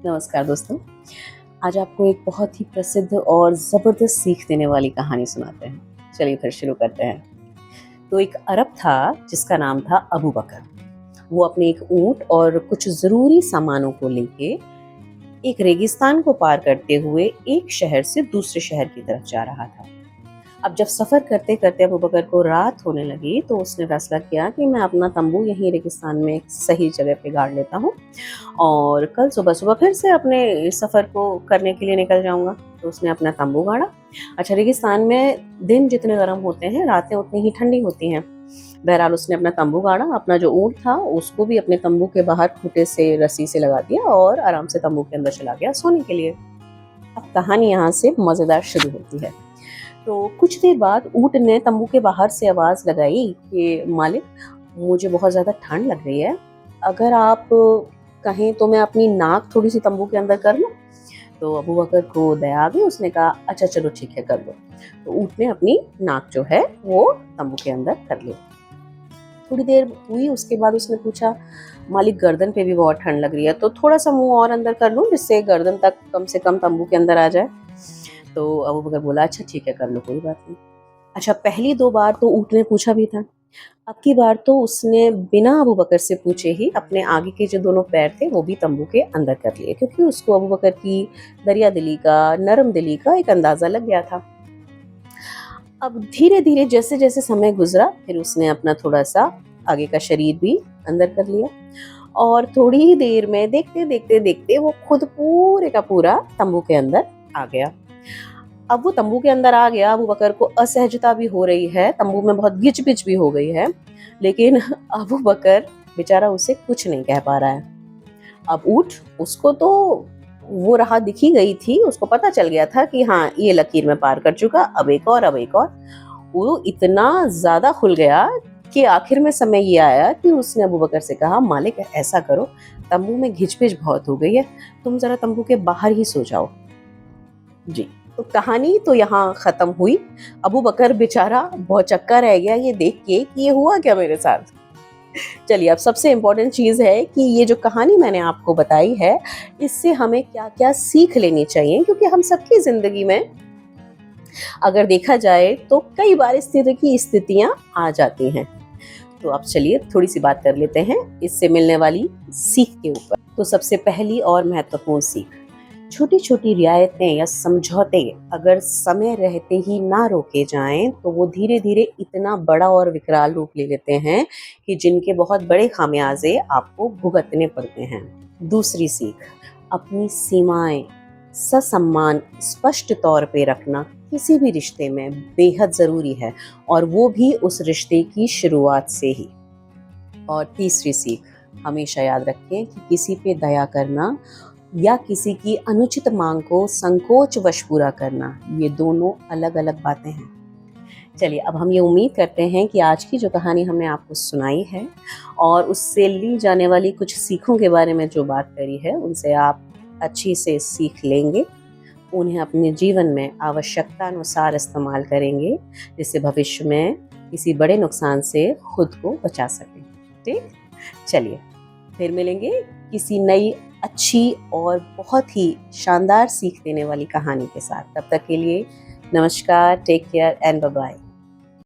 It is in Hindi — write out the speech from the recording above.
नमस्कार दोस्तों। आज आपको एक बहुत ही प्रसिद्ध और ज़बरदस्त सीख देने वाली कहानी सुनाते हैं। चलिए फिर शुरू करते हैं। तो एक अरब था जिसका नाम था अबू बकर। वो अपने एक ऊँट और कुछ ज़रूरी सामानों को लेके एक रेगिस्तान को पार करते हुए एक शहर से दूसरे शहर की तरफ जा रहा था। अब जब सफ़र करते करते अबू बकर को रात होने लगी तो उसने फैसला किया कि मैं अपना तंबू यहीं रेगिस्तान में एक सही जगह पे गाड़ लेता हूँ और कल सुबह-सुबह फिर से अपने सफ़र को करने के लिए निकल जाऊँगा। तो उसने अपना तंबू गाड़ा। अच्छा, रेगिस्तान में दिन जितने गर्म होते हैं, रातें उतनी ही ठंडी होती हैं। बहरहाल उसने अपना तंबू गाड़ा, अपना जो ऊँट था उसको भी अपने तंबू के बाहर खूँटे से रस्सी से लगा दिया और आराम से तंबू के अंदर चला गया सोने के लिए। अब कहानी यहाँ से मज़ेदार शुरू होती है। तो कुछ देर बाद ऊँट ने तंबू के बाहर से आवाज़ लगाई कि मालिक, मुझे बहुत ज़्यादा ठंड लग रही है। अगर आप कहें तो मैं अपनी नाक थोड़ी-सी तंबू के अंदर कर लूँ? तो अबू बकर को दया आ गई, उसने कहा अच्छा चलो ठीक है कर लो। तो ऊँट ने अपनी नाक जो है वो तंबू के अंदर कर ली। थोड़ी देर हुई उसके बाद उसने पूछा, मालिक गर्दन पे भी बहुत ठंड लग रही है, तो थोड़ा-सा मुँह और अंदर कर लूँ जिससे गर्दन तक कम से कम तंबू के अंदर आ जाए? तो अबू बकर बोला अच्छा ठीक है कर लो, कोई बात नहीं। अच्छा, पहली 2 बार तो ऊँट ने पूछा भी था। अब की बार तो उसने बिना अबू बकर से पूछे ही अपने आगे के जो दोनों पैर थे वो भी तंबू के अंदर कर लिए, क्योंकि उसको अबू बकर की दरिया दिली का, नरम दिली का एक अंदाज़ा लग गया था। अब धीरे-धीरे जैसे-जैसे समय गुज़रा फिर उसने अपना थोड़ा-सा आगे का शरीर भी अंदर कर लिया और थोड़ी ही देर में देखते वो खुद पूरे का पूरा तंबू के अंदर आ गया। अब वो तंबू के अंदर आ गया, अबू बकर को असहजता भी हो रही है, तंबू में बहुत गिच-पिच भी हो गई है, लेकिन अबू बकर बेचारा उसे कुछ नहीं कह पा रहा है। अब ऊँट उसको तो वो राह दिख ही गई थी, उसको पता चल गया था कि हाँ, ये लकीर मैं पार कर चुका, अब एक और, अब एक और। वो इतना ज़्यादा खुल गया कि आखिर में समय ये आया कि उसने अबू बकर से कहा, मालिक ऐसा करो, तंबू में घिच-पिच बहुत हो गई है, तुम ज़रा तंबू के बाहर ही सो जाओ। जी, तो कहानी तो यहाँ ख़त्म हुई। अबू बकर बेचारा भौचक्का रह गया ये देख के कि ये हुआ क्या मेरे साथ? चलिए, अब सबसे इम्पोर्टेंट चीज़ है कि ये जो कहानी मैंने आपको बताई है, इससे हमें क्या-क्या सीख लेनी चाहिए, क्योंकि हम सबकी ज़िंदगी में अगर देखा जाए तो कई बार इस तरह की स्थितियाँ आ जाती हैं। तो अब चलिए थोड़ी-सी बात कर लेते हैं इससे मिलने वाली सीख के ऊपर। तो सबसे पहली और महत्वपूर्ण सीख, छोटी-छोटी रियायतें या समझौते अगर समय रहते ही ना रोके जाएँ, तो वो धीरे-धीरे इतना बड़ा और विकराल रूप ले लेते हैं कि जिनके बहुत बड़े खामियाज़े आपको भुगतने पड़ते हैं। दूसरी सीख, अपनी सीमाएँ ससम्मान स्पष्ट तौर पे रखना किसी भी रिश्ते में बेहद ज़रूरी है, और वो भी उस रिश्ते की शुरुआत से ही। और तीसरी सीख, हमेशा याद रखें कि किसी पे दया करना या किसी की अनुचित मांग को संकोचवश पूरा करना, ये दोनों अलग-अलग बातें हैं। चलिए, अब हम ये उम्मीद करते हैं कि आज की जो कहानी हमने आपको सुनाई है और उससे ली जाने वाली कुछ सीखों के बारे में जो बात करी है, उनसे आप अच्छी से सीख लेंगे, उन्हें अपने जीवन में आवश्यकता अनुसार इस्तेमाल करेंगे, जिससे भविष्य में किसी बड़े नुकसान से खुद को बचा सकें। ठीक? चलिए, फिर मिलेंगे किसी नई अच्छी और बहुत ही शानदार सीख देने वाली कहानी के साथ। तब तक के लिए नमस्कार, take care and bye bye.